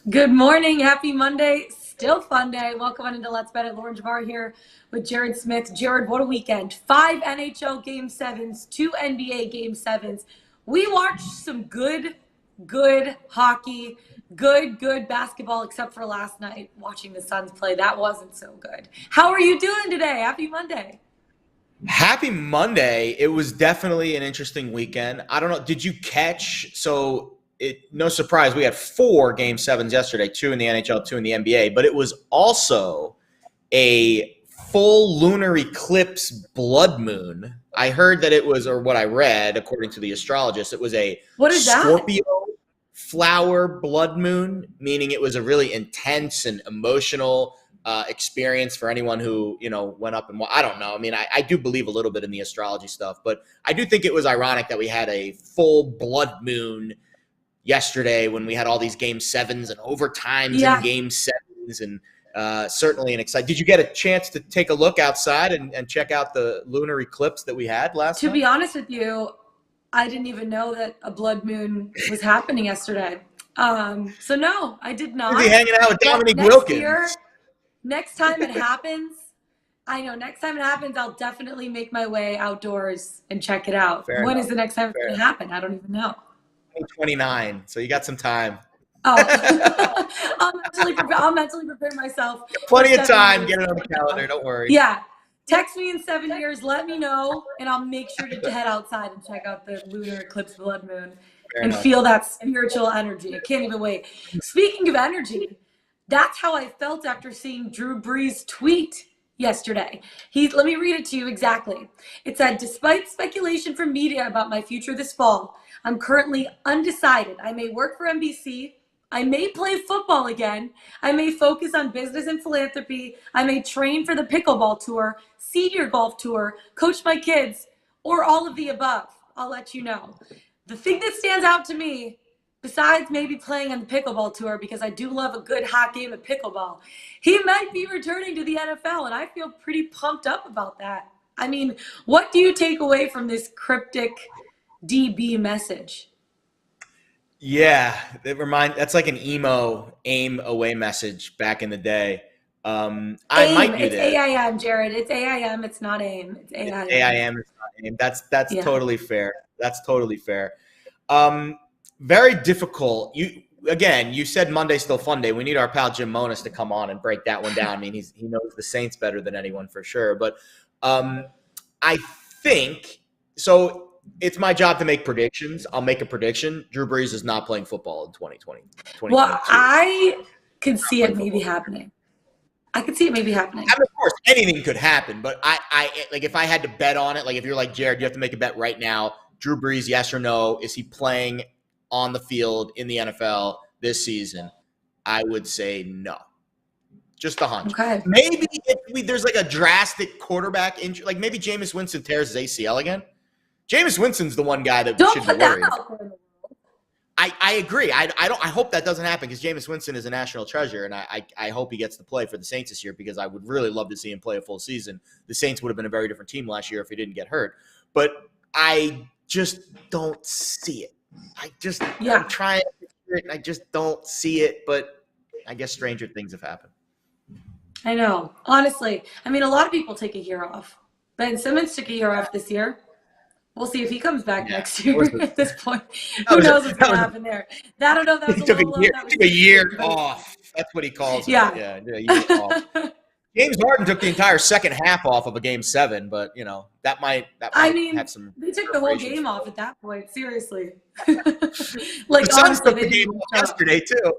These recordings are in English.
Good morning. Happy Monday. Still fun day. Welcome on into Let's Bet It. Lauren Javar here with Jared Smith. Jared, what a weekend. 5 NHL Game 7s, 2 NBA Game 7s. We watched some good hockey, good basketball, except for last night watching the Suns play. That wasn't so good. How are you doing today? Happy Monday. Happy Monday. It was definitely an interesting weekend. I don't know. Did you catch? No surprise, we had 4 Game 7s yesterday, 2 in the NHL, 2 in the NBA, but it was also a full lunar eclipse blood moon. I heard that it was, or what I read, according to the astrologist, it was a What is that? Scorpio flower blood moon, meaning it was a really intense and emotional experience for anyone who went up and I don't know. I mean, I do believe a little bit in the astrology stuff, but I do think it was ironic that we had a full blood moon yesterday when we had all these Game 7s and overtimes in Game 7s, and certainly an exciting. Did you get a chance to take a look outside and check out the lunar eclipse that we had last To night? be honest with you, I didn't even know that a blood moon was happening yesterday. So no, I did Busy not. hanging out with But Dominique next year, Wilkins. next time it happens, next time it happens, I'll definitely make my way outdoors and check it out. Fair When enough. is the next time it's Fair going to enough. happen? I don't even know. 29, so you got some time. Oh, I'll mentally prepare myself. Plenty for of 7 time. years Get it from on the now. calendar. Don't worry. Yeah. Text me in 7 years, let me know, and I'll make sure to head outside and check out the lunar eclipse blood moon Fair and enough. feel that spiritual energy. I can't even wait. Speaking of energy, that's how I felt after seeing Drew Brees' tweet yesterday. Let me read it to you exactly. It said, despite speculation from media about my future this fall, I'm currently undecided. I may work for NBC. I may play football again. I may focus on business and philanthropy. I may train for the pickleball tour, senior golf tour, coach my kids, or all of the above. I'll let you know. The thing that stands out to me, besides maybe playing on the pickleball tour, because I do love a good hot game of pickleball, he might be returning to the NFL, and I feel pretty pumped up about that. I mean, what do you take away from this cryptic DB message? Yeah, that's like an emo aim away message back in the day. I AIM. might do It's this. AIM, Jared. It's AIM. It's not AIM. It's It's AIM. AIM. It's not aim. That's Yeah. totally fair. That's totally fair. Very difficult. You said Monday's still fun day. We need our pal Jim Monis to come on and break that one down. I mean, he knows the Saints better than anyone for sure. But I think so. It's my job to make predictions. I'll make a prediction. Drew Brees is not playing football in 2020, Well, 2022. I could see it Playing maybe football. happening. I could see it maybe happening. I mean, of course, anything could happen, but I like if I had to bet on it, like if you're like Jared, you have to make a bet right now. Drew Brees, yes or no? Is he playing on the field in the NFL this season? I would say no. Just a hunch. Okay. Maybe if there's like a drastic quarterback injury, like maybe Jameis Winston tears his ACL again. Jameis Winston's the one guy that Don't should be put that worried. out there in the world. I agree. I hope that doesn't happen because Jameis Winston is a national treasure, and I hope he gets to play for the Saints this year because I would really love to see him play a full season. The Saints would have been a very different team last year if he didn't get hurt. But I just don't see it. I'm trying to figure it, and I just don't see it. But I guess stranger things have happened. I know. Honestly, I mean, a lot of people take a year off. Ben Simmons took a year off this year. We'll see if he comes back next year at this point. Who knows what's going to happen there? I don't know. That was He a took little low. he took a year off. That's what he calls it. Yeah. Yeah, a year off. James Harden took the entire second half off of a Game 7, but that might have some. They took the whole game off at that point. Seriously, The Suns took the game off yesterday too.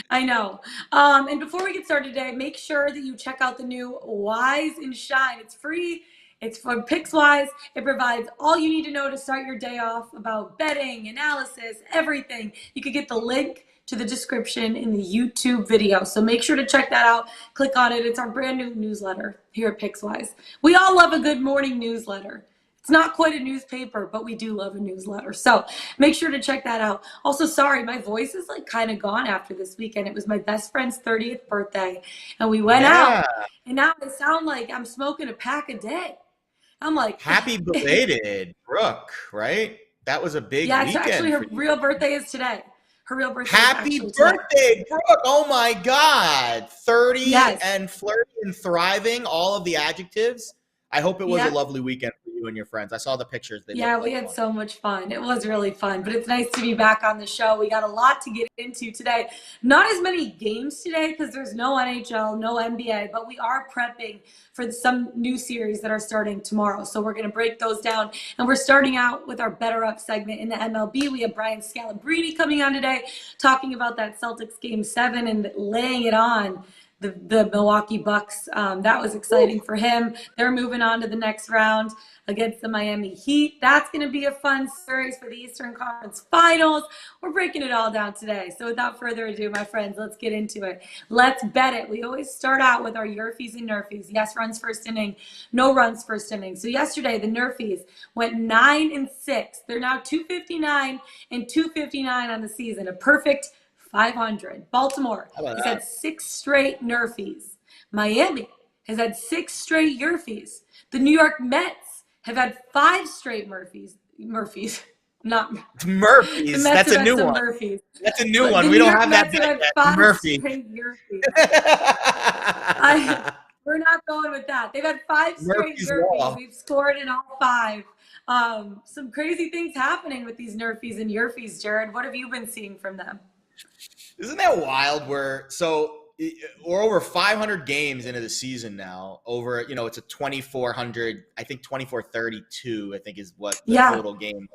I know. And before we get started today, make sure that you check out the new Wise and Shine. It's free. It's from Pickswise. It provides all you need to know to start your day off about betting, analysis, everything. You could get the link to the description in the YouTube video. So make sure to check that out. Click on it. It's our brand new newsletter here at Pickswise. We all love a good morning newsletter. It's not quite a newspaper, but we do love a newsletter. So make sure to check that out. Also, sorry, my voice is like kind of gone after this weekend. It was my best friend's 30th birthday, and we went out, and now I sound like I'm smoking a pack a day. I'm like, happy belated, Brooke, right? That was a big weekend. Yeah, actually her real birthday is today. Her real birthday is Happy actually today. birthday, Brooke. Oh my God. 30 Yes. and flirty and thriving, all of the adjectives. I hope it was a Yep. lovely weekend for you and your friends. I saw the pictures. They Yeah, looked we like had fun. so much fun. It was really fun, but it's nice to be back on the show. We got a lot to get into today. Not as many games today because there's no NHL, no NBA, but we are prepping for some new series that are starting tomorrow. So we're going to break those down. And we're starting out with our Better Up segment in the MLB. We have Brian Scalabrine coming on today talking about that Celtics Game 7 and laying it on the Milwaukee Bucks. That was exciting for him. They're moving on to the next round against the Miami Heat. That's going to be a fun series for the Eastern Conference Finals. We're breaking it all down today. So without further ado, my friends, let's get into it. Let's bet it. We always start out with our YRFIs and NRFIs. Yes runs first inning, no runs first inning. So yesterday, the NRFIs went 9-6. They're now 259 and 259 on the season. A perfect 500. Baltimore has had 6 straight NRFIs. Miami has had 6 straight YRFIs. The New York Mets have had 5 straight Murphys. Not Murphys. That's a new one. Murphys. That's a new one. We don't have that yet. Murphy. We're not going with that. They've had 5 straight Murphys. We've scored in all 5. Some crazy things happening with these NRFIs and YRFIs, Jared. What have you been seeing from them? Isn't that wild? We're over 500 games into the season now. Over, it's a 2,400, I think 2,432, I think is what the total game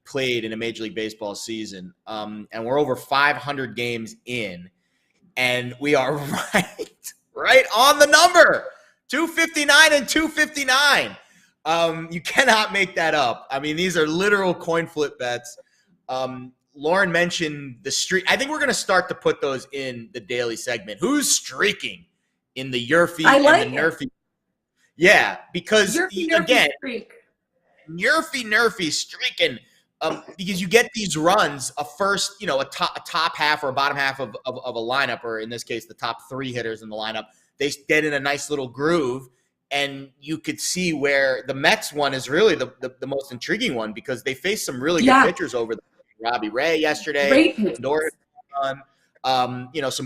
played in a Major League Baseball season. And we're over 500 games in, and we are right on the number, 259 and 259. You cannot make that up. I mean, these are literal coin flip bets. Lauren mentioned the streak. I think we're going to start to put those in the daily segment. Who's streaking in the YRFI and the NRFI? Yeah, because again, YRFI streaking. Because you get these runs, a top half or a bottom half of a lineup, or in this case, the top 3 hitters in the lineup, they get in a nice little groove, and you could see where the Mets one is really the most intriguing one, because they faced some really good pitchers over there. Robbie Ray yesterday, some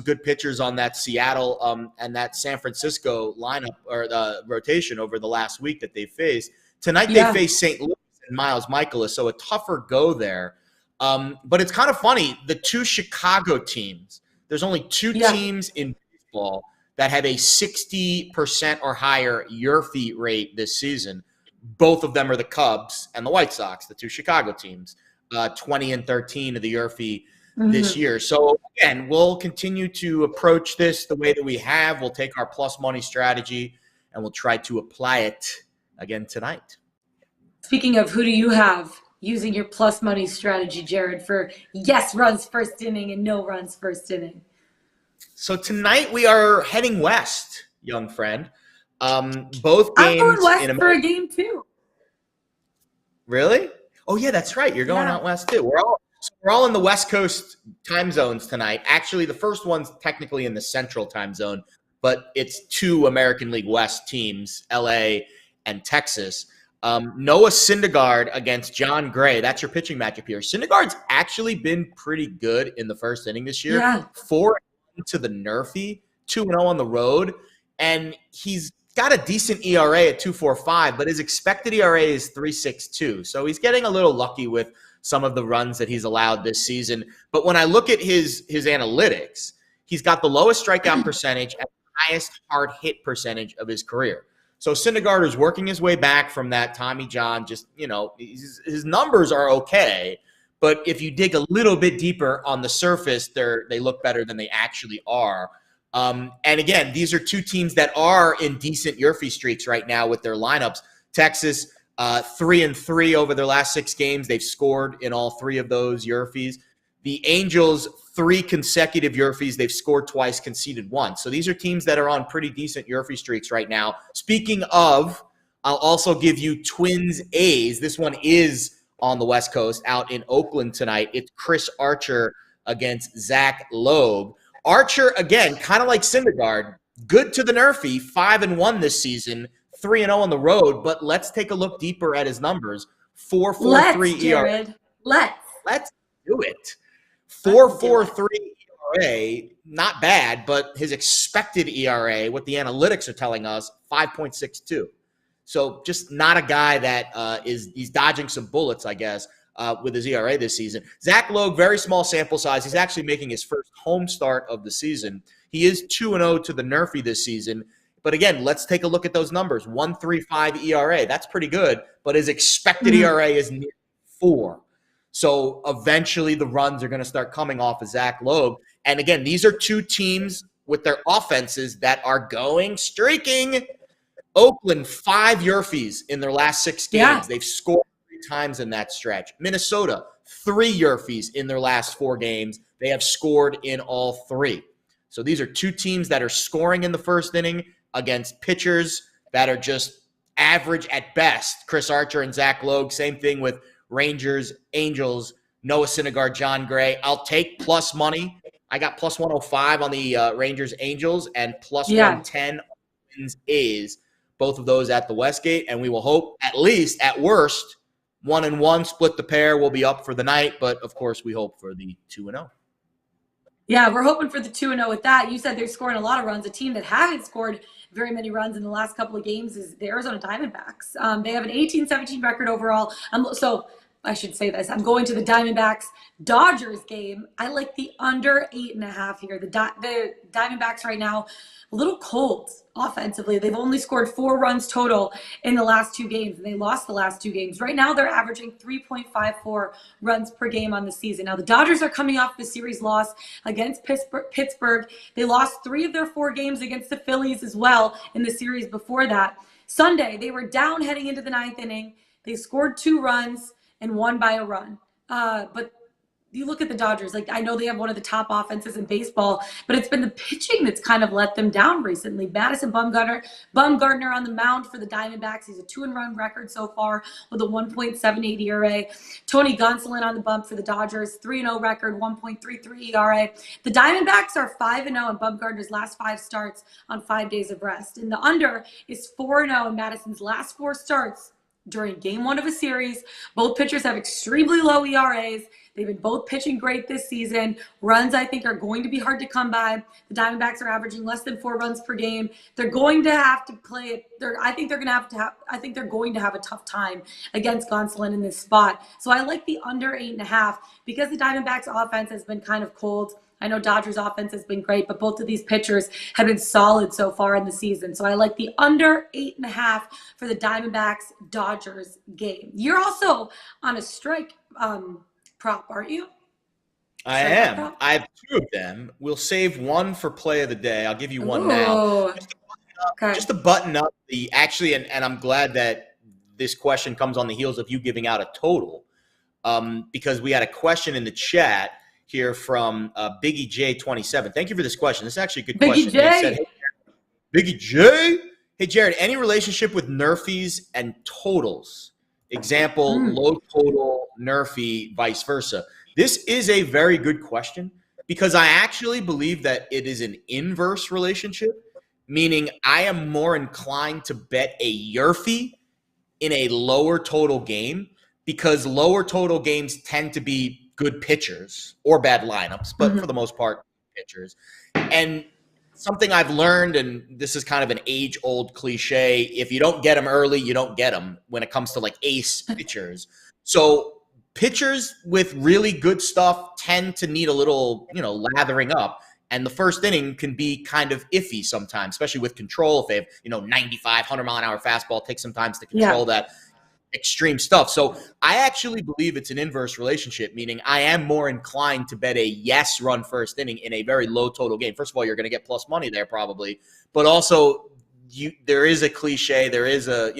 good pitchers on that Seattle and that San Francisco lineup or the rotation over the last week that they faced. Tonight they face St. Louis and Miles Michaelis, so a tougher go there. But it's kind of funny, the 2 Chicago teams, there's only 2 teams in baseball that have a 60% or higher YRFI rate this season. Both of them are the Cubs and the White Sox, the 2 Chicago teams. 20 and 13 of the YRFI this year. So again, we'll continue to approach this the way that we have. We'll take our plus money strategy and we'll try to apply it again tonight. Speaking of, who do you have using your plus money strategy, Jared, for yes runs first inning and no runs first inning? So tonight we are heading west, young friend. Both games. I'm going west for a game too. Really? Oh yeah, that's right. You're going out west too. We're all in the West Coast time zones tonight. Actually, the first one's technically in the Central time zone, but it's 2 American League West teams, LA and Texas. Noah Syndergaard against John Gray. That's your pitching matchup here. Syndergaard's actually been pretty good in the first inning this year. 4 to the NRFI, 2-0 on the road, and he's got a decent ERA at 2.45, but his expected ERA is 3.62. So he's getting a little lucky with some of the runs that he's allowed this season. But when I look at his analytics, he's got the lowest strikeout percentage and the highest hard hit percentage of his career. So Syndergaard is working his way back from that Tommy John. Just, his numbers are okay. But if you dig a little bit deeper on the surface, they look better than they actually are. And again, these are 2 teams that are in decent YRFI streaks right now with their lineups. Texas, 3-3 over their last 6 games. They've scored in all 3 of those YRFIs. The Angels, 3 consecutive YRFIs. They've scored twice, conceded once. So these are teams that are on pretty decent YRFI streaks right now. Speaking of, I'll also give you Twins A's. This one is on the West Coast, out in Oakland tonight. It's Chris Archer against Zach Loeb. Archer, again, kind of like Syndergaard, good to the NRFI, 5-1 this season, 3-0 on the road. But let's take a look deeper at his numbers. 4.43 ERA. Let's do it. 4.43 ERA, not bad, but his expected ERA, what the analytics are telling us, 5.62. So just not a guy that he's dodging some bullets, I guess, with his ERA this season. Zach Logue, very small sample size. He's actually making his first home start of the season. He is 2-0 to the NRFI this season. But again, let's take a look at those numbers. 1.35 ERA. That's pretty good. But his expected ERA is near 4. So eventually the runs are going to start coming off of Zach Logue. And again, these are two teams with their offenses that are going streaking. Oakland, 5 YRFIs in their last 6 games. Yeah. They've scored 3 times in that stretch. Minnesota, 3 YRFIs in their last 4 games. They have scored in all 3. So these are two teams that are scoring in the first inning against pitchers that are just average at best. Chris Archer and Zach Logue, same thing with Rangers, Angels, Noah Syndergaard, John Gray. I'll take plus money. I got plus 105 on the Rangers, Angels, and plus 110 on Twins, A's. Both of those at the Westgate, and we will hope at least, at worst, 1-1, split the pair. Will be up for the night, but of course we hope for the 2-0. Yeah, we're hoping for the 2-0 with that. You said they're scoring a lot of runs. A team that haven't scored very many runs in the last couple of games is the Arizona Diamondbacks. They have an 18-17 record overall. So I should say this. I'm going to the Diamondbacks-Dodgers game. I like the under 8.5 here. The Diamondbacks right now, a little cold offensively. They've only scored 4 runs total in the last 2 games, and they lost the last 2 games. Right now, they're averaging 3.54 runs per game on the season. Now, the Dodgers are coming off the series loss against Pittsburgh. They lost 3 of their 4 games against the Phillies as well in the series before that. Sunday, they were down heading into the 9th inning. They scored 2 runs and won by a run. But you look at the Dodgers, like I know they have one of the top offenses in baseball, but it's been the pitching that's kind of let them down recently. Madison Bumgarner on the mound for the Diamondbacks. He's a 2-run record so far with a 1.78 ERA. Tony Gonsolin on the bump for the Dodgers, 3-0 record, 1.33 ERA. The Diamondbacks are 5-0 in Bumgarner's last 5 starts on 5 days of rest. And the under is 4-0 in Madison's last 4 starts during game 1 of a series. Both pitchers have extremely low ERAs. They've been both pitching great this season. Runs, I think, are going to be hard to come by. The Diamondbacks are averaging less than 4 runs per game. They're going to have to play it. I think they're going to have a tough time against Gonsolin in this spot. So I like the under 8.5 because the Diamondbacks offense has been kind of cold. I know Dodgers offense has been great, but both of these pitchers have been solid so far in the season. So I like the under 8.5 for the Diamondbacks-Dodgers game. You're also on a strike prop, aren't you? I am. I have 2 of them. We'll save one for play of the day. I'll give you one now. Just to button up the actually, and I'm glad that this question comes on the heels of you giving out a total, because we had a question in the chat here from Biggie J27. Thank you for this question. This is actually a good question. J. Said, hey, Biggie J. Hey, Jared, any relationship with NRFIs and totals? Example, low total, NRFI, vice versa. This is a very good question because I actually believe that it is an inverse relationship, meaning I am more inclined to bet a YRFI in a lower total game because lower total games tend to be good pitchers or bad lineups, but for the most part, pitchers. And something I've learned, and this is kind of an age-old cliche, if you don't get them early, you don't get them when it comes to like ace pitchers. So pitchers with really good stuff tend to need a little, lathering up. And the first inning can be kind of iffy sometimes, especially with control. If they have, 95, 100-mile-an-hour fastball, take some time to control that extreme stuff. So I actually believe it's an inverse relationship, meaning I am more inclined to bet a yes run first inning in a very low total game. First of all, you're going to get plus money there probably, but also there is a cliche, there is an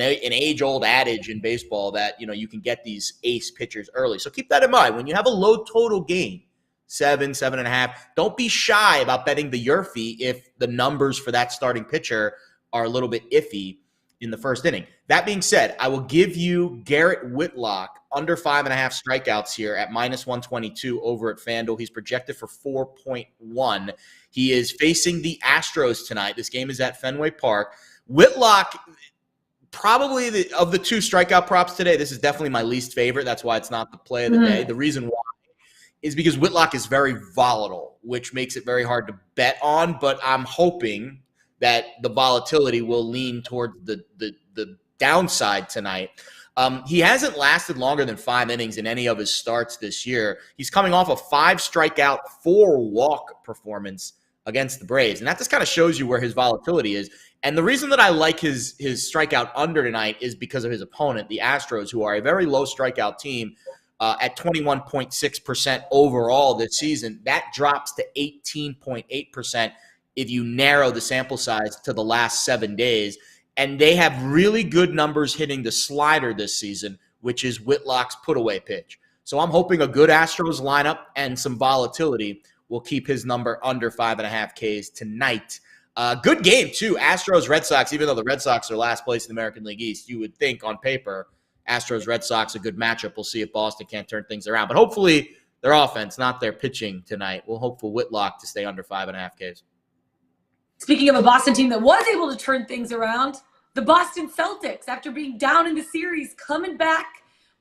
age-old adage in baseball that you can get these ace pitchers early. So keep that in mind when you have a low total game, 7.5. Don't be shy about betting the YRFI if the numbers for that starting pitcher are a little bit iffy in the first inning. That being said, I will give you Garrett Whitlock under 5.5 strikeouts here at minus 122 over at FanDuel. He's projected for 4.1. He is facing the Astros tonight. This game is at Fenway Park. Whitlock, probably of the 2 strikeout props today, this is definitely my least favorite. That's why it's not the play of the day. The reason why is because Whitlock is very volatile, which makes it very hard to bet on. But I'm hoping that the volatility will lean towards the downside tonight. He hasn't lasted longer than 5 innings in any of his starts this year. He's coming off a 5 strikeout, 4 walk performance against the Braves. And that just kind of shows you where his volatility is. And the reason that I like his strikeout under tonight is because of his opponent, the Astros, who are a very low strikeout team at 21.6% overall this season. That drops to 18.8% if you narrow the sample size to the last 7 days. And they have really good numbers hitting the slider this season, which is Whitlock's put-away pitch. So I'm hoping a good Astros lineup and some volatility will keep his number under 5.5 Ks tonight. Good game, too. Astros-Red Sox, even though the Red Sox are last place in the American League East, you would think on paper Astros-Red Sox a good matchup. We'll see if Boston can't turn things around. But hopefully their offense, not their pitching tonight. We'll hope for Whitlock to stay under 5.5 Ks. Speaking of a Boston team that was able to turn things around, the Boston Celtics, after being down in the series, coming back,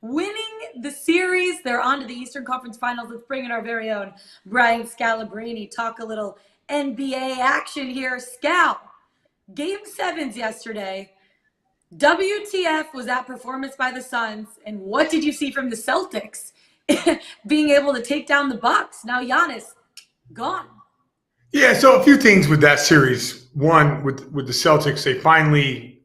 winning the series. They're on to the Eastern Conference Finals. Let's bring in our very own Brian Scalabrine. Talk a little NBA action here. Scal, Game 7s yesterday. WTF was that performance by the Suns, and what did you see from the Celtics being able to take down the Bucks? Now Giannis, gone. Yeah, so a few things with that series. One, with the Celtics, they finally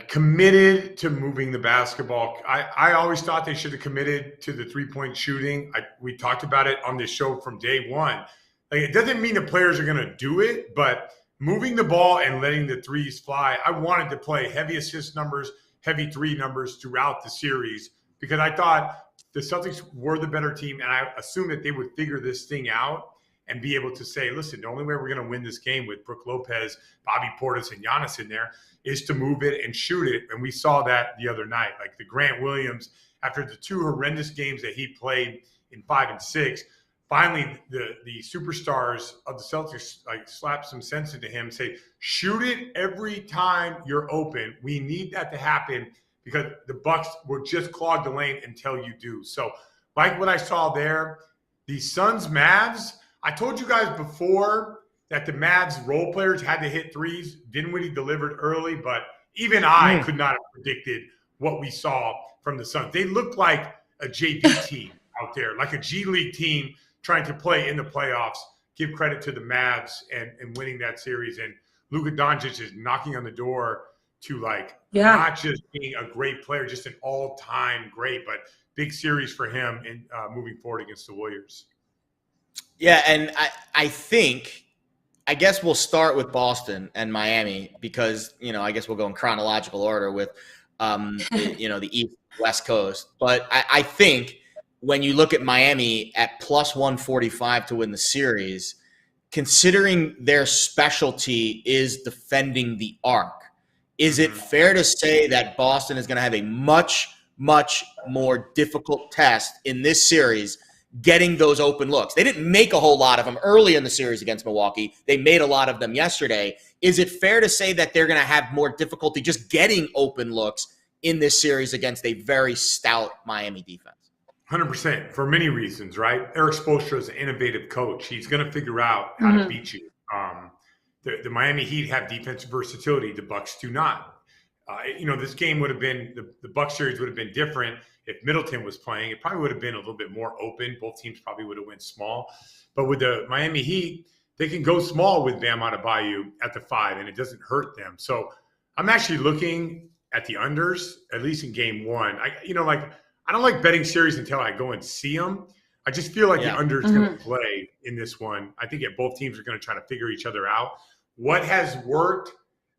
committed to moving the basketball. I always thought they should have committed to the three-point shooting. We talked about it on this show from day one. It doesn't mean the players are going to do it, but moving the ball and letting the threes fly. I wanted to play heavy assist numbers, heavy 3 numbers throughout the series because I thought the Celtics were the better team, and I assumed that they would figure this thing out and be able to say, listen, the only way we're going to win this game with Brook Lopez, Bobby Portis, and Giannis in there is to move it and shoot it. And we saw that the other night. Like the Grant Williams, after the 2 horrendous games that he played in 5 and 6, finally the superstars of the Celtics slap some sense into him, say, shoot it every time you're open. We need that to happen because the Bucks will just clog the lane until you do. So like what I saw there, the Suns Mavs, I told you guys before that the Mavs role players had to hit threes. Dinwiddie delivered early, but even I could not have predicted what we saw from the Suns. They looked like a JV team out there, like a G League team trying to play in the playoffs. Give credit to the Mavs and winning that series. And Luka Doncic is knocking on the door to not just being a great player, just an all-time great, but big series for him in moving forward against the Warriors. Yeah, and I guess we'll start with Boston and Miami because, I guess we'll go in chronological order with, the East West Coast. But I think when you look at Miami at plus 145 to win the series, considering their specialty is defending the arc, is it fair to say that Boston is going to have a much, much more difficult test in this series getting those open looks? They didn't make a whole lot of them early in the series against Milwaukee. They made a lot of them yesterday. Is it fair to say that they're going to have more difficulty just getting open looks in this series against a very stout Miami defense? 100% for many reasons, right? Eric Spoelstra is an innovative coach. He's going to figure out how to beat you. The Miami Heat have defensive versatility. The Bucks do not. This game would have been the Bucks series would have been different if Middleton was playing. It probably would have been a little bit more open. Both teams probably would have went small. But with the Miami Heat, they can go small with Bam Adebayo at the 5, and it doesn't hurt them. So I'm actually looking at the unders, at least in game 1. I don't like betting series until I go and see them. I just feel like the under is going to play in this one. I think both teams are going to try to figure each other out. What has worked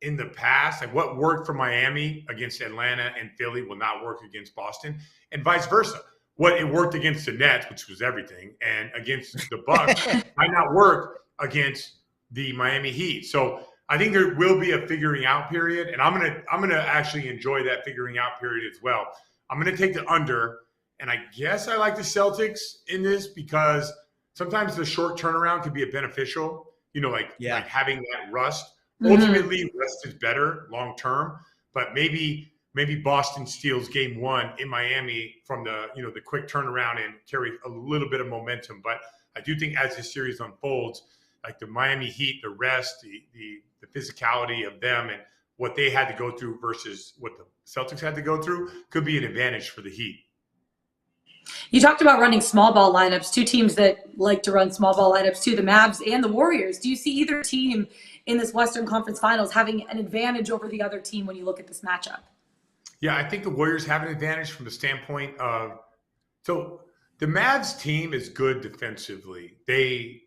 in the past, like what worked for Miami against Atlanta and Philly will not work against Boston, and vice versa. What it worked against the Nets, which was everything, and against the Bucks might not work against the Miami Heat. So I think there will be a figuring out period, and I'm gonna actually enjoy that figuring out period as well. I'm gonna take the under, and I guess I like the Celtics in this because sometimes the short turnaround can be a beneficial. Like having that rust. Ultimately, rest is better long term, but maybe maybe Boston steals game 1 in Miami from the quick turnaround and carry a little bit of momentum. But I do think as this series unfolds, like the Miami Heat, the rest, the physicality of them and what they had to go through versus what the Celtics had to go through could be an advantage for the Heat. You talked about running small ball lineups, two teams that like to run small ball lineups too, the Mavs and the Warriors. Do you see either team in this Western Conference Finals having an advantage over the other team when you look at this matchup? Yeah, I think the Warriors have an advantage from the standpoint of so the Mavs team is good defensively. They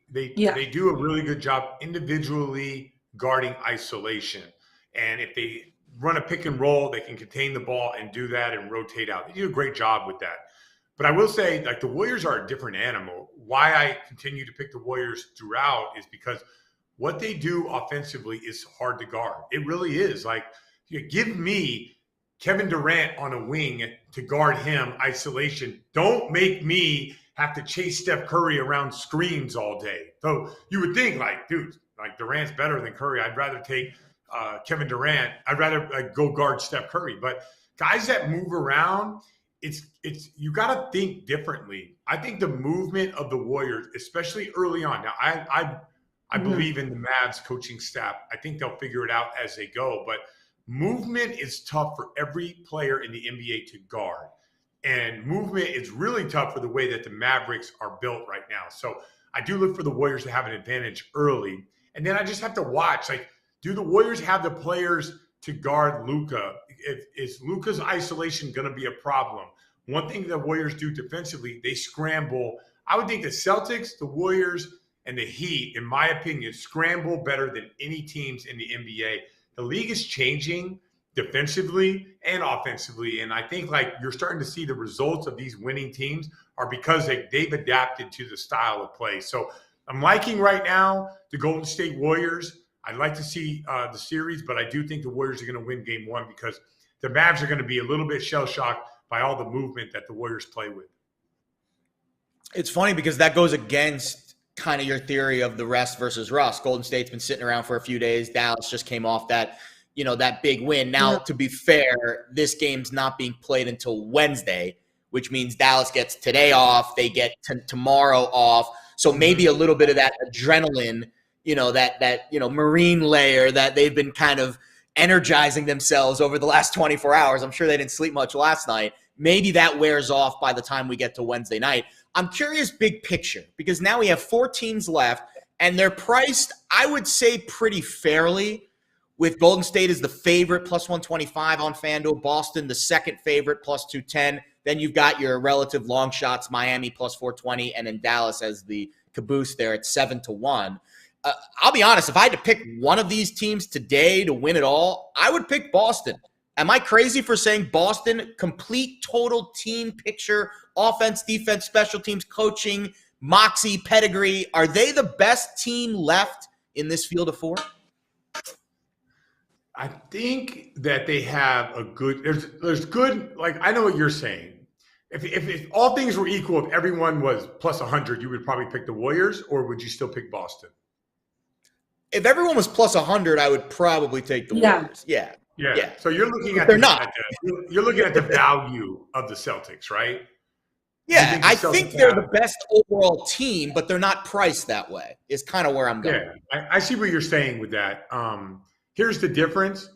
do a really good job individually guarding isolation. And if they run a pick and roll, they can contain the ball and do that and rotate out. They do a great job with that. But I will say, like, the Warriors are a different animal. Why I continue to pick the Warriors throughout is because what they do offensively is hard to guard. It really is. Like, you give me Kevin Durant on a wing to guard him, isolation. Don't make me have to chase Steph Curry around screens all day. So you would think, like, dude, like Durant's better than Curry. I'd rather take Kevin Durant. I'd rather go guard Steph Curry. But guys that move around, it's you got to think differently. I think the movement of the Warriors, especially early on. Now, I believe in the Mavs coaching staff. I think they'll figure it out as they go. But movement is tough for every player in the NBA to guard. And movement is really tough for the way that the Mavericks are built right now. So I do look for the Warriors to have an advantage early. And then I just have to watch, like, do the Warriors have the players to guard Luka? Is Luka's isolation going to be a problem? One thing the Warriors do defensively, they scramble. I would think the Celtics, the Warriors, and the Heat, in my opinion, scramble better than any teams in the NBA. The league is changing defensively and offensively, and I think, like, you're starting to see the results of these winning teams are because they've adapted to the style of play. So I'm liking right now the Golden State Warriors. I'd like to see the series, but I do think the Warriors are going to win game 1 because the Mavs are going to be a little bit shell-shocked by all the movement that the Warriors play with. It's funny because that goes against kind of your theory of the rest versus rust. Golden State's been sitting around for a few days. Dallas just came off that big win. Now, to be fair, this game's not being played until Wednesday, which means Dallas gets today off. They get tomorrow off. So maybe a little bit of that adrenaline, that marine layer that they've been kind of energizing themselves over the last 24 hours. I'm sure they didn't sleep much last night. Maybe that wears off by the time we get to Wednesday night. I'm curious big picture because now we have 4 teams left and they're priced, I would say, pretty fairly, with Golden State as the favorite plus 125 on FanDuel, Boston the second favorite plus 210. Then you've got your relative long shots, Miami plus 420, and then Dallas as the caboose there at 7-1. I'll be honest, if I had to pick one of these teams today to win it all, I would pick Boston. Am I crazy for saying Boston, complete total team picture, offense, defense, special teams, coaching, moxie, pedigree? Are they the best team left in this field of 4? I think that they have a good – there's good – like, I know what you're saying. If all things were equal, if everyone was plus 100, you would probably pick the Warriors, or would you still pick Boston? If everyone was plus 100, I would probably take the Warriors. Yeah. So you're looking at you're looking at the value of the Celtics, right? Yeah, I think they're the best overall team, but they're not priced that way. Is kind of where I'm going. Yeah, I see what you're saying with that. Here's the difference.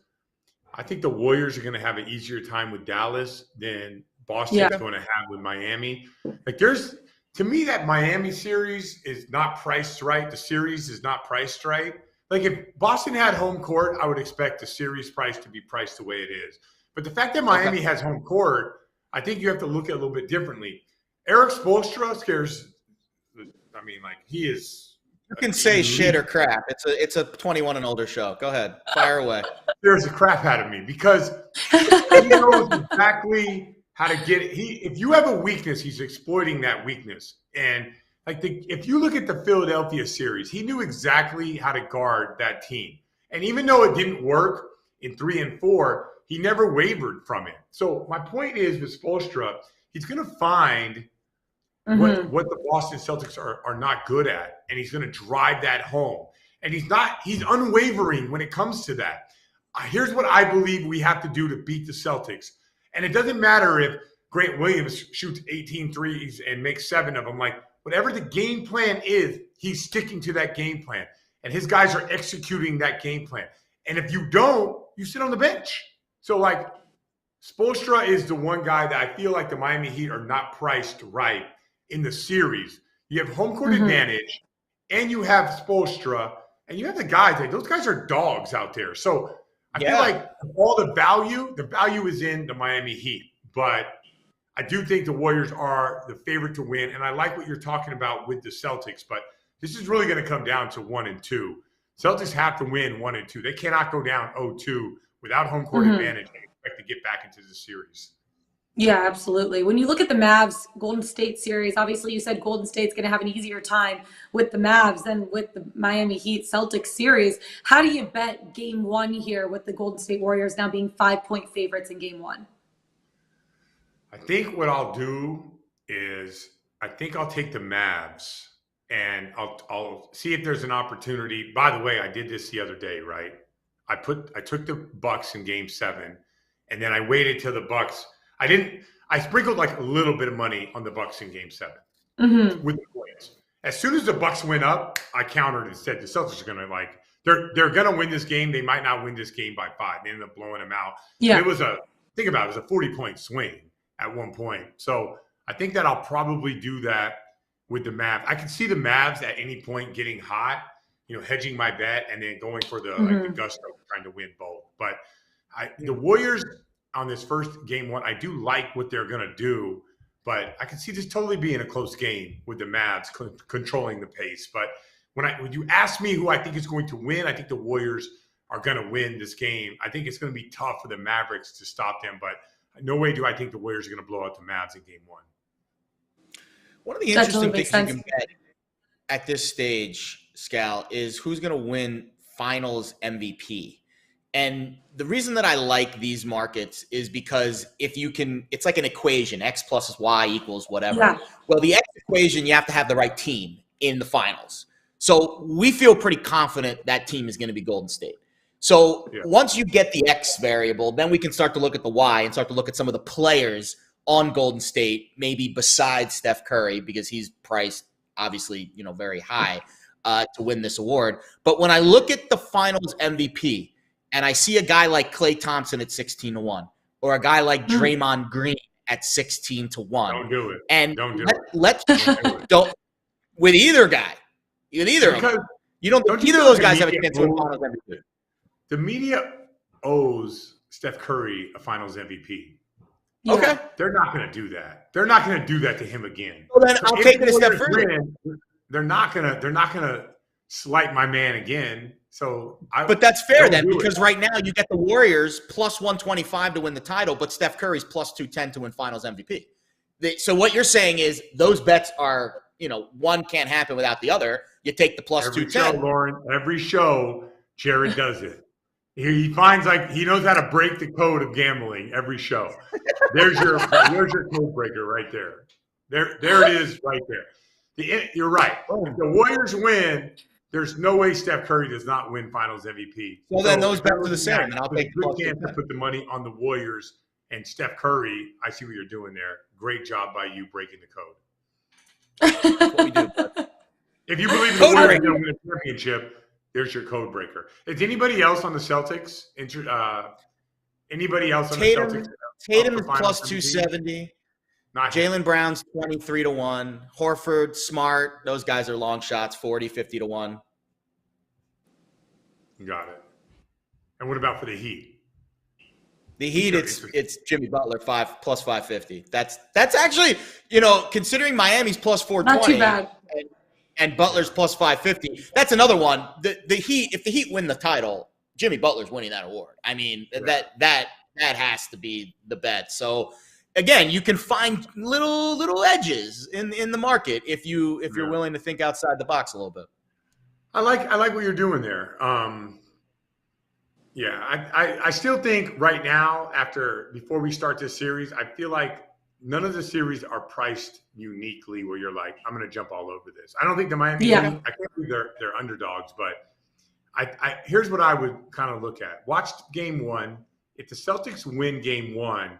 I think the Warriors are going to have an easier time with Dallas than Boston's going to have with Miami. Like, to me, that Miami series is not priced right. The series is not priced right. Like, if Boston had home court, I would expect the series price to be priced the way it is. But the fact that Miami has home court, I think you have to look at it a little bit differently. Eric Spoelstra scares – I mean, like, he is – You can say shit or crap. It's a 21 and older show. Go ahead. Fire away. There's a crap out of me because he knows exactly how to get it. If you have a weakness, he's exploiting that weakness. And – if you look at the Philadelphia series, he knew exactly how to guard that team. And even though it didn't work in 3 and 4, he never wavered from it. So my point is with Spoelstra, he's going to find what the Boston Celtics are not good at, and he's going to drive that home. And he's unwavering when it comes to that. here's what I believe we have to do to beat the Celtics. And it doesn't matter if Grant Williams shoots 18 threes and makes 7 of them. Like, whatever the game plan is, he's sticking to that game plan. And his guys are executing that game plan. And if you don't, you sit on the bench. So, like, Spoelstra is the one guy that I feel like the Miami Heat are not priced right in the series. You have home court advantage, and you have Spoelstra, and you have the guys. Like, those guys are dogs out there. So I feel like all the value is in the Miami Heat. But I do think the Warriors are the favorite to win. And I like what you're talking about with the Celtics. But this is really going to come down to 1 and 2. Celtics have to win 1 and 2. They cannot go down 0-2 without home court advantage and expect to get back into the series. Yeah, absolutely. When you look at the Mavs Golden State series, obviously you said Golden State's going to have an easier time with the Mavs than with the Miami Heat Celtics series. How do you bet game 1 here with the Golden State Warriors now being 5-point favorites in game 1? I think what I'll do is I think I'll take the Mavs and I'll see if there's an opportunity. By the way, I did this the other day, right? I took the Bucks in game 7 and then I waited till the Bucks. I sprinkled like a little bit of money on the Bucks in game 7 with the points. As soon as the Bucks went up, I countered and said the Celtics are going to they're going to win this game. They might not win this game by 5. They ended up blowing them out. Yeah. It was a 40-point swing at one point. So I think that I'll probably do that with the Mavs. I can see the Mavs at any point getting hot, hedging my bet and then going for the gusto, trying to win both. But the Warriors on this first game 1, I do like what they're going to do, but I can see this totally being a close game with the Mavs controlling the pace. But when you ask me who I think is going to win, I think the Warriors are going to win this game. I think it's going to be tough for the Mavericks to stop them, but no way do I think the Warriors are going to blow out the Mavs in game 1. One of the interesting things you can bet at this stage, Scal, is who's going to win Finals MVP. And the reason that I like these markets is because if you can, it's like an equation, X plus Y equals whatever. Yeah. Well, the X equation, you have to have the right team in the finals. So we feel pretty confident that team is going to be Golden State. So once you get the X variable, then we can start to look at the Y and start to look at some of the players on Golden State, maybe besides Steph Curry, because he's priced obviously, very high to win this award. But when I look at the finals MVP, and I see a guy like Klay Thompson at 16-1, or a guy like Draymond Green at 16-1. Don't do it. And don't do it. Don't with either guy. With either of them. Either of those guys have a chance to win finals MVP. The media owes Steph Curry a finals MVP. Yeah. Okay. They're not going to do that. They're not going to do that to him again. Well, then I'll take it a step further. They're not going to slight my man again. But that's fair then, because right now you get the Warriors plus 125 to win the title, but Steph Curry's plus 210 to win Finals MVP. So what you're saying is those bets are, one can't happen without the other. You take the plus 210. Lauren, every show, Jared does it. He finds he knows how to break the code of gambling every show. There's your code breaker right there. There it is right there. You're right. If the Warriors win, there's no way Steph Curry does not win Finals MVP. Well, then those bets are the same, and I'll take the chance to put the money on the Warriors and Steph Curry. I see what you're doing there. Great job by you breaking the code. That's what we do. If you believe the Warriors are going to win a championship, there's your code breaker. Is anybody else on the Celtics? Anybody else on the Celtics? Tatum is plus 270. Jaylen Brown's 23-1. Horford, Smart, those guys are long shots, 40, 50-1. Got it. And what about for the Heat? The Heat, it's Jimmy Butler plus 550. That's actually, considering Miami's plus 420 not too bad. And Butler's plus 550, that's another one. The Heat, if the Heat win the title, Jimmy Butler's winning that award. I mean, that has to be the bet. So again, you can find little edges in the market if you're willing to think outside the box a little bit. I like what you're doing there. I still think right now, before we start this series, I feel like none of the series are priced uniquely where you're like, I'm going to jump all over this. I don't think the Miami Heat, I can't believe they're underdogs, but here's what I would kind of look at. Watch game one. If the Celtics win game one,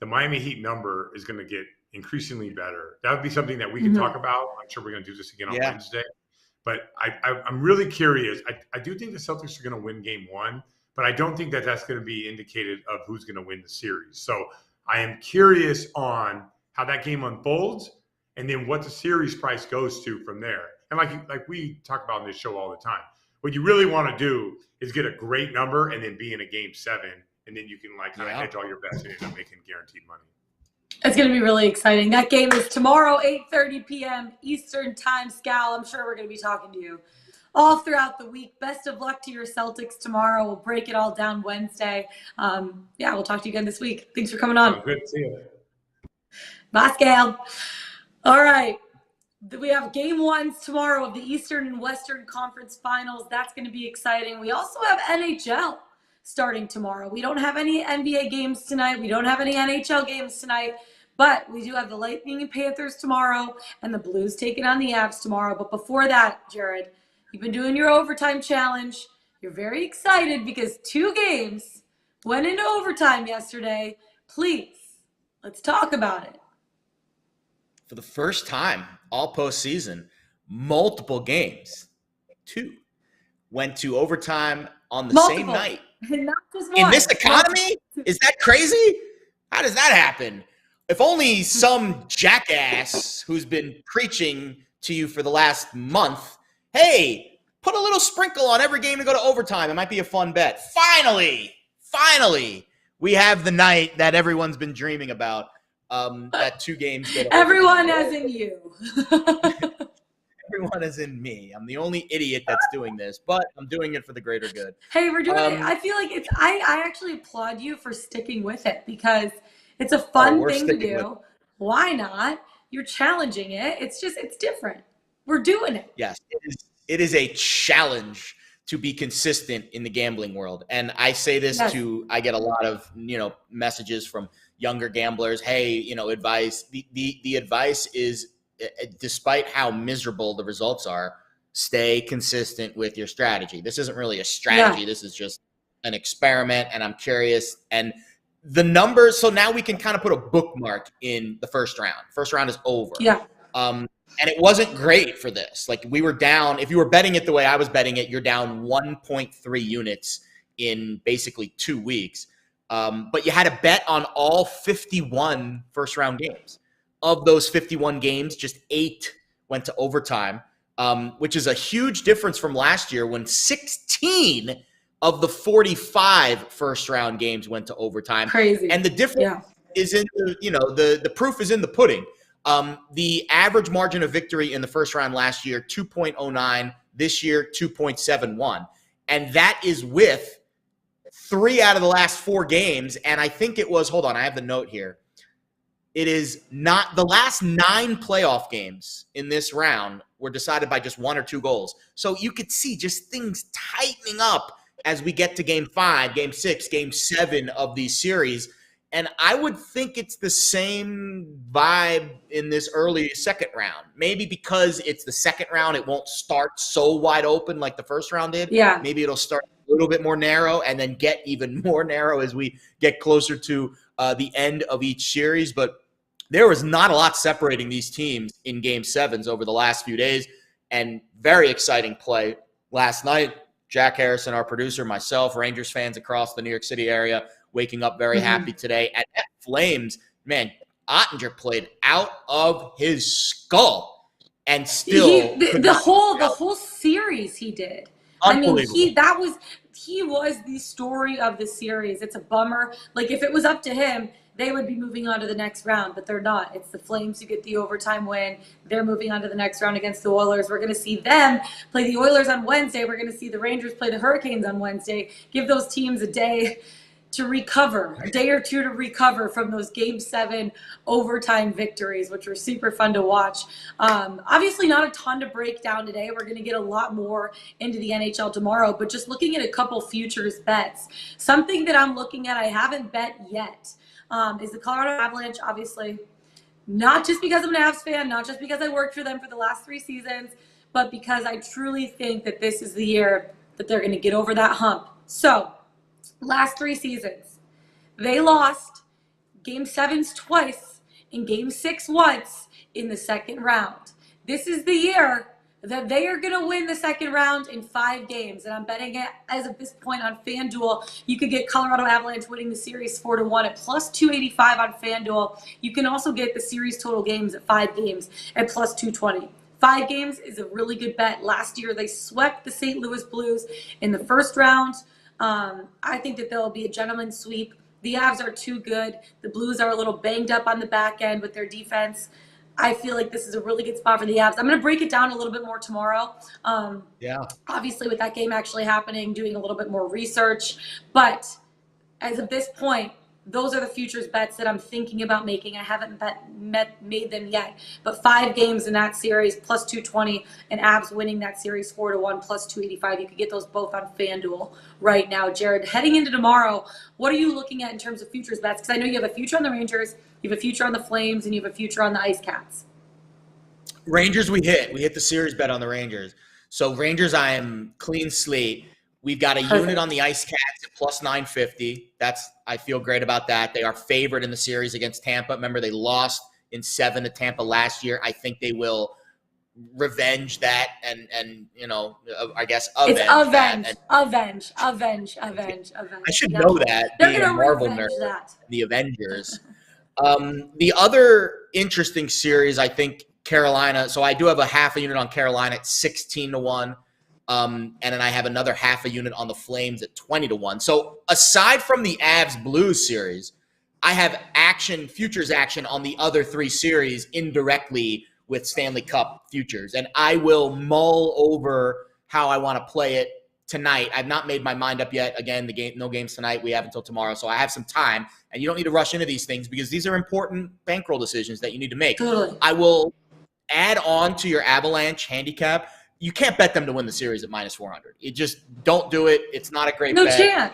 the Miami Heat number is going to get increasingly better. That would be something that we can talk about. I'm sure we're going to do this again on Wednesday. But I'm really curious. I do think the Celtics are going to win game one, but I don't think that that's going to be indicated of who's going to win the series. So I am curious on how that game unfolds and then what the series price goes to from there. And like we talk about in this show all the time, what you really want to do is get a great number and then be in a game seven, and then you can kind of hedge all your bets and end up making guaranteed money. It's going to be really exciting. That game is tomorrow, 8:30 p.m. Eastern Time. Scal, I'm sure we're going to be talking to you all throughout the week. Best of luck to your Celtics tomorrow. We'll break it all down Wednesday. We'll talk to you again this week. Thanks for coming on. Good to see you. Bye, Scal. All right. We have game ones tomorrow of the Eastern and Western Conference Finals. That's going to be exciting. We also have NHL starting tomorrow. We don't have any NBA games tonight. We don't have any NHL games tonight, but we do have the Lightning and Panthers tomorrow and the Blues taking on the Avs tomorrow. But before that, Jared, you've been doing your overtime challenge. You're very excited because 2 games went into overtime yesterday. Please, let's talk about it. For the first time all postseason, multiple games, 2, went to overtime on the same night. And not just one. In this economy? Is that crazy? How does that happen? If only some jackass who's been preaching to you for the last month, hey, put a little sprinkle on every game to go to overtime. It might be a fun bet. Finally, we have the night that everyone's been dreaming about. That 2 games. Everyone as in you. Everyone is in me. I'm the only idiot that's doing this, but I'm doing it for the greater good. Hey, we're doing it. I feel like I actually applaud you for sticking with it because it's a fun thing to do. Why not? You're challenging it. It's different. We're doing it. Yes, it is a challenge to be consistent in the gambling world. And I say this I get a lot of, messages from younger gamblers. Hey, advice. The advice is, despite how miserable the results are, stay consistent with your strategy. This isn't really a strategy. This is just an experiment, and I'm curious. And the numbers, so now we can kind of put a bookmark in the first round. First round is over. Yeah. And it wasn't great for this. Like, we were down, if you were betting it the way I was betting it, you're down 1.3 units in basically 2 weeks. But you had a bet on all 51 first round games. Of those 51 games, just 8 went to overtime, which is a huge difference from last year when 16 of the 45 first round games went to overtime. Crazy. And the difference is in the proof is in the pudding. The average margin of victory in the first round last year, 2.09. This year, 2.71. And that is with 3 out of the last 4 games. And I think it was, hold on, I have the note here. It is not the last 9 playoff games in this round were decided by just 1 or 2 goals. So you could see just things tightening up as we get to game 5, game 6, game 7 of these series. And I would think it's the same vibe in this early second round. Maybe because it's the second round, it won't start so wide open like the first round did. Yeah. Maybe it'll start a little bit more narrow and then get even more narrow as we get closer to the end of each series. But there was not a lot separating these teams in game 7s over the last few days, and very exciting play last night. Jack Harrison, our producer, myself, Rangers fans across the New York City area, waking up very happy today. And at Flames, man, Ottinger played out of his skull and still the whole series he did. I mean, he was the story of the series. It's a bummer. Like, if it was up to him, they would be moving on to the next round, but they're not. It's the Flames who get the overtime win. They're moving on to the next round against the Oilers. We're going to see them play the Oilers on Wednesday. We're going to see the Rangers play the Hurricanes on Wednesday. Give those teams a day to recover, a day or two to recover from those Game 7 overtime victories, which were super fun to watch. Obviously not a ton to break down today. We're going to get a lot more into the NHL tomorrow, but just looking at a couple futures bets. Something that I'm looking at, I haven't bet yet, is the Colorado Avalanche, obviously. Not just because I'm an Avs fan, not just because I worked for them for the last 3 seasons, but because I truly think that this is the year that they're going to get over that hump. So, last 3 seasons, they lost Game 7s twice and Game 6 once in the second round. This is the year that they are going to win the second round in 5 games. And I'm betting it as of this point on FanDuel. You could get Colorado Avalanche winning the series 4-1 at plus 285 on FanDuel. You can also get the series total games at 5 games at plus 220. 5 games is a really good bet. Last year, they swept the St. Louis Blues in the first round. I think that there'll be a gentleman's sweep. The Avs are too good. The Blues are a little banged up on the back end with their defense. I feel like this is a really good spot for the Avs. I'm going to break it down a little bit more tomorrow. Obviously, with that game actually happening, doing a little bit more research. But as of this point, those are the futures bets that I'm thinking about making. I haven't made them yet. But 5 games in that series, plus 220, and Avs winning that series 4-1, plus 285. You could get those both on FanDuel right now. Jared, heading into tomorrow, what are you looking at in terms of futures bets? Because I know you have a future on the Rangers, you have a future on the Flames, and you have a future on the Ice Cats. Rangers, we hit the series bet on the Rangers. So Rangers, I am clean slate. We've got a unit on the Ice Cats at plus 950. I feel great about that. They are favored in the series against Tampa. Remember, they lost in 7 to Tampa last year. I think they will revenge that and I guess avenge. It's avenge. I should know that. They're being a Marvel nerd, the Avengers. The other interesting series, I think, Carolina. So I do have a half a unit on Carolina at 16-1. And then I have another half a unit on the Flames at 20-1. So aside from the Avs Blues series, I have futures action on the other 3 series indirectly with Stanley Cup futures. And I will mull over how I want to play it tonight. I've not made my mind up yet. Again, no games tonight. We have until tomorrow. So I have some time. And you don't need to rush into these things because these are important bankroll decisions that you need to make. Totally. I will add on to your Avalanche handicap. You can't bet them to win the series at minus 400. You just don't do it. It's not a great bet. No chance.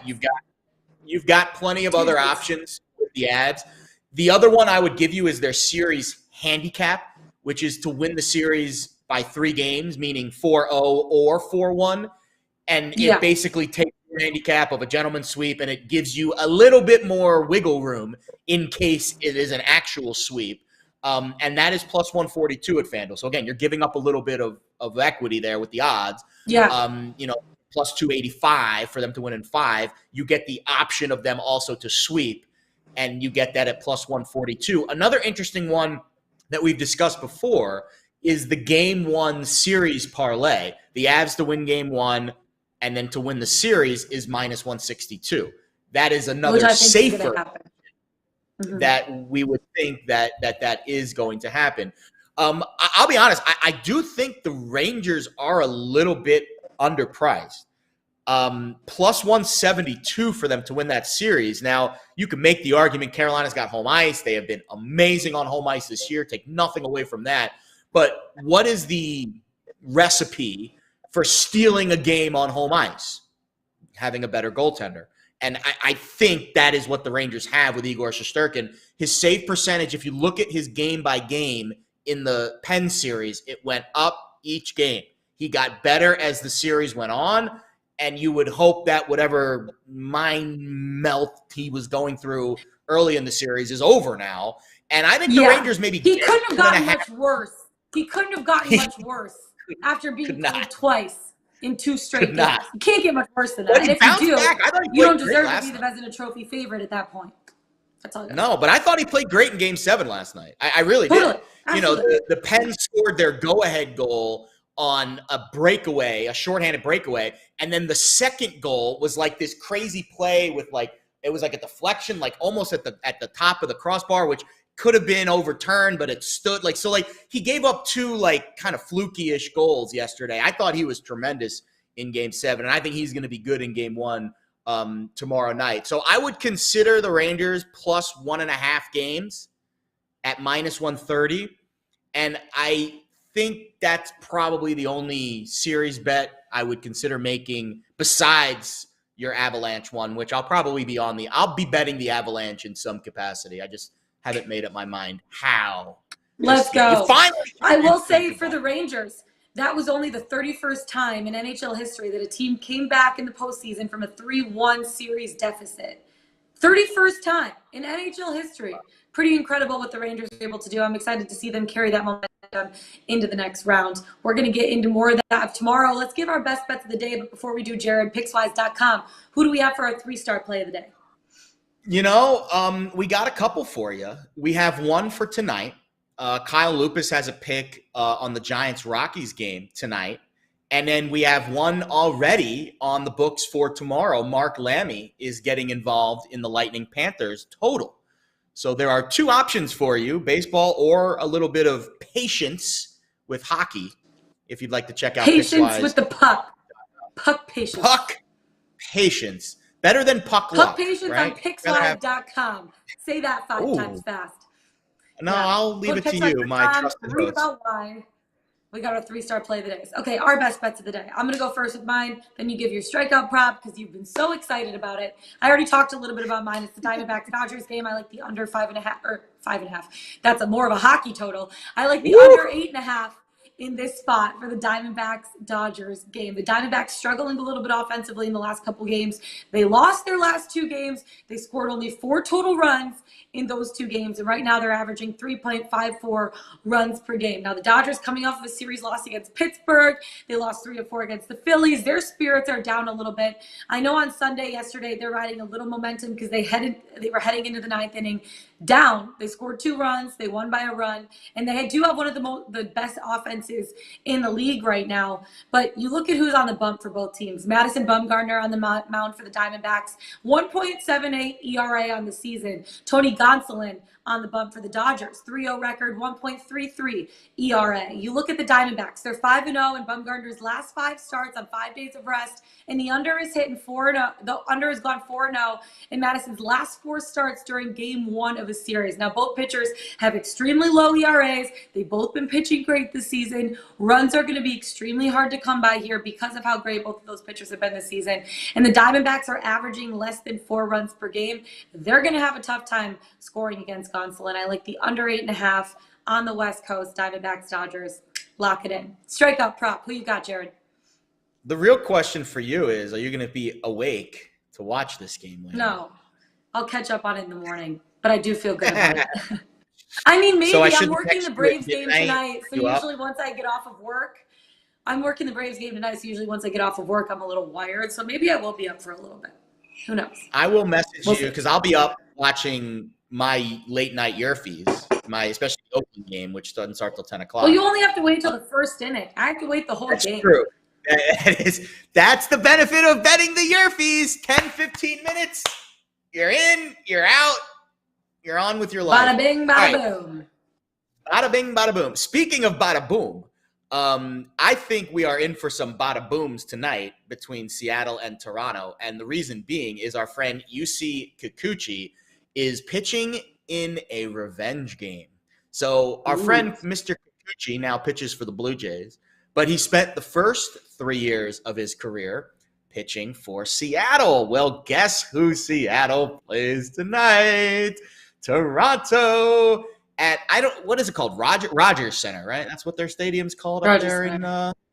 You've got plenty of other options with the ads. The other one I would give you is their series handicap, which is to win the series by 3 games, meaning 4-0 or 4-1. And it basically takes your handicap of a gentleman's sweep, and it gives you a little bit more wiggle room in case it is an actual sweep. And that is plus 142 at FanDuel. So again, you're giving up a little bit of equity there with the odds. Plus 285 for them to win in 5. You get the option of them also to sweep, and you get that at plus 142. Another interesting one that we've discussed before is the Game 1 series parlay. The Avs to win Game 1 and then to win the series is minus 162. That is another safer that we would think that is going to happen. I'll be honest. I do think the Rangers are a little bit underpriced. Plus 172 for them to win that series. Now, you can make the argument Carolina's got home ice. They have been amazing on home ice this year. Take nothing away from that. But what is the recipe for stealing a game on home ice? Having a better goaltender. And I think that is what the Rangers have with Igor Shesterkin. His save percentage, if you look at his game by game in the Penn series, it went up each game. He got better as the series went on, and you would hope that whatever mind melt he was going through early in the series is over now. And I think the Rangers maybe he couldn't have gotten much worse. He couldn't have gotten much worse after being played twice in 2 straight games. You can't get much worse than that. And if you do, you don't deserve to be the Vezina Trophy favorite at that point. That's all. No, but I thought he played great in Game 7 last night. I really did. Absolutely. The Pens scored their go-ahead goal on a breakaway, a shorthanded breakaway, and then the second goal was like this crazy play with it was like a deflection, like almost at the top of the crossbar, which could have been overturned, but it stood he gave up 2 kind of fluky-ish goals yesterday. I thought he was tremendous in Game 7, and I think he's going to be good in Game 1 tomorrow night. So I would consider the Rangers plus 1.5 games at minus 130, and I think that's probably the only series bet I would consider making besides your Avalanche one, which I'll probably be I'll be betting the Avalanche in some capacity. I just haven't made up my mind how. Let's go. I will say for the Rangers, That was only the 31st time in NHL history that a team came back in the postseason from a 3-1 series deficit. 31st time in NHL history. Pretty incredible what the Rangers were able to do. I'm excited to see them carry that momentum into the next round. We're going to get into more of that tomorrow. Let's give our best bets of the day. But before we do, Jared, Pickswise.com. Who do we have for our 3-star play of the day? You know, we got a couple for you. We have one for tonight. Kyle Lupus has a pick on the Giants-Rockies game tonight. And then we have one already on the books for tomorrow. Mark Lammy is getting involved in the Lightning Panthers total. So there are two options for you, baseball or a little bit of patience with hockey, if you'd like to check out Patience Pickswise. with the puck. Puck patience. Puck patience. Better than puck Puck luck, patience right? on Pickswise.com. Say that 5 times fast. No, Yeah. I'll leave it to you, my trusted Read host. about why. We got our 3-star play of the day. Okay, our best bets of the day. I'm going to go first with mine. Then you give your strikeout prop because you've been so excited about it. I already talked a little bit about mine. It's the Diamondbacks-Dodgers game. I like the under 5.5. That's more of a hockey total. I like the under 8.5 in this spot for the Diamondbacks-Dodgers game. The Diamondbacks struggling a little bit offensively in the last couple games. They lost their last 2 games. They scored only 4 total runs in those 2 games. And right now they're averaging 3.54 runs per game. Now the Dodgers coming off of a series loss against Pittsburgh. They lost 3 of 4 against the Phillies. Their spirits are down a little bit. I know on Sunday yesterday they're riding a little momentum because they were heading into the 9th inning down. They scored 2 runs. They won by a run. And they do have one of the best offenses in the league right now. But you look at who's on the bump for both teams. Madison Bumgarner on the mound for the Diamondbacks. 1.78 ERA on the season. Tony Gonsolin on the bump for the Dodgers. 3-0 record, 1.33 ERA. You look at the Diamondbacks. They're 5-0 in Bumgarner's last 5 starts on 5 days of rest. And the under is hitting 4-0. The under has gone 4-0 in Madison's last 4 starts during game 1 of a series. Now, both pitchers have extremely low ERAs. They've both been pitching great this season. Runs are going to be extremely hard to come by here because of how great both of those pitchers have been this season. And the Diamondbacks are averaging less than 4 runs per game. They're going to have a tough time scoring against Gonsolin. I like the under 8.5 on the West Coast. Diamondbacks, Dodgers. Lock it in. Strikeout prop. Who you got, Jared? The real question for you is, are you going to be awake to watch this game later? No. I'll catch up on it in the morning, but I do feel good about it. I mean, maybe So I'm working the Braves game tonight, so usually up. once I get off of work, I'm working the Braves game tonight, so usually once I get off of work, I'm a little wired, so maybe I will be up for a little bit. Who knows? I will message you because I'll be up watching my late night YRFIs, especially the Oakland game, which doesn't start till 10 o'clock. Well, you only have to wait till the first inning. I have to wait the whole That's game. True. That's the benefit of betting the YRFIs. 10, 15 minutes. You're in, you're out, you're on with your life. Bada bing, bada boom. Bada bing, bada boom. Speaking of bada boom, I think we are in for some bada booms tonight between Seattle and Toronto. And the reason being is our friend UC Kikuchi is pitching in a revenge game. So our friend Mr. Kikuchi now pitches for the Blue Jays, but he spent the first 3 years of his career pitching for Seattle. Well, guess who Seattle plays tonight? Toronto at what is it called? Rogers Center, right? That's what their stadium's called up there in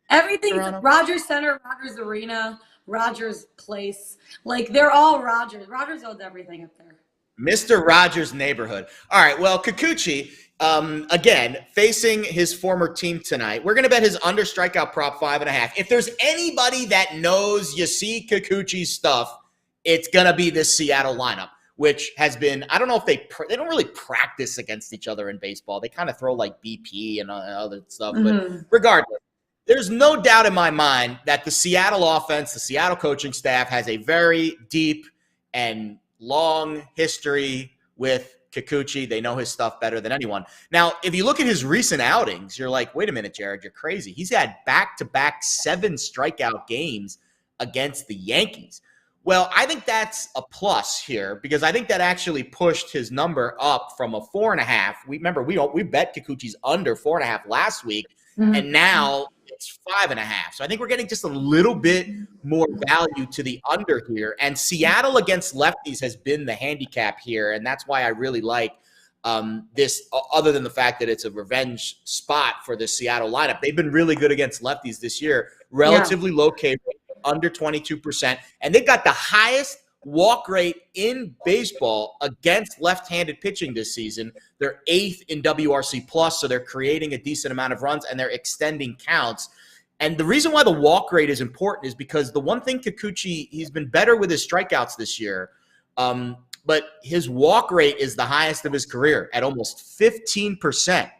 everything's Toronto. Rogers Center, Rogers Arena, Rogers Place. Like they're all Rogers. Rogers owns everything up there. Mr. Rogers' neighborhood. All right, well, Kikuchi, again, facing his former team tonight. We're going to bet his under strikeout prop 5.5. If there's anybody that knows you see Kikuchi's stuff, it's going to be this Seattle lineup, which has been, I don't know if they don't really practice against each other in baseball. They kind of throw like BP and other stuff. But regardless, there's no doubt in my mind that the Seattle offense, the Seattle coaching staff has a very deep and long history with Kikuchi. They know his stuff better than anyone. Now, if you look at his recent outings, you're like, wait a minute, Jared, you're crazy. He's had back-to-back 7 strikeout games against the Yankees. Well, I think that's a plus here because I think that actually pushed his number up from a 4.5. Remember, we bet Kikuchi's under 4.5 last week, and now it's 5.5. So I think we're getting just a little bit more value to the under here. And Seattle against lefties has been the handicap here, and that's why I really like this, other than the fact that it's a revenge spot for the Seattle lineup. They've been really good against lefties this year, relatively low K rate, under 22%, and they've got the highest walk rate in baseball against left-handed pitching this season. They're 8th in WRC plus, so they're creating a decent amount of runs and they're extending counts. And the reason why the walk rate is important is because the one thing Kikuchi, he's been better with his strikeouts this year, but his walk rate is the highest of his career at almost 15%.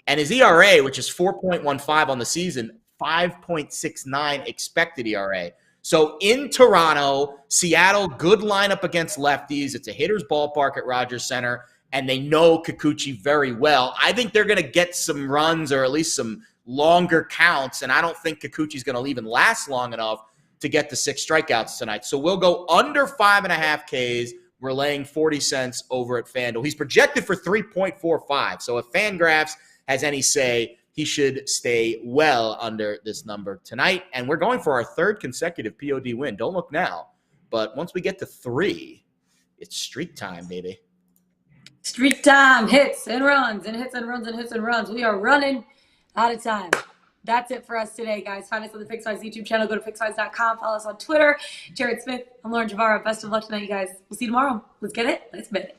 And his ERA, which is 4.15 on the season, 5.69 expected ERA. So in Toronto, Seattle, good lineup against lefties. It's a hitter's ballpark at Rogers Center, and they know Kikuchi very well. I think they're going to get some runs or at least some longer counts, and I don't think Kikuchi's going to even last long enough to get to 6 strikeouts tonight. So we'll go under 5.5 Ks. We're laying 40 cents over at FanDuel. He's projected for 3.45. So if Fangraphs has any say, he should stay well under this number tonight. And we're going for our 3rd consecutive POD win. Don't look now. But once we get to 3, it's streak time, baby. Streak time, hits and runs and hits and runs and hits and runs. We are running out of time. That's it for us today, guys. Find us on the Pickswise YouTube channel. Go to pickswise.com. Follow us on Twitter. Jared Smith. I'm Lauren Javara. Best of luck tonight, you guys. We'll see you tomorrow. Let's get it. Let's bet it.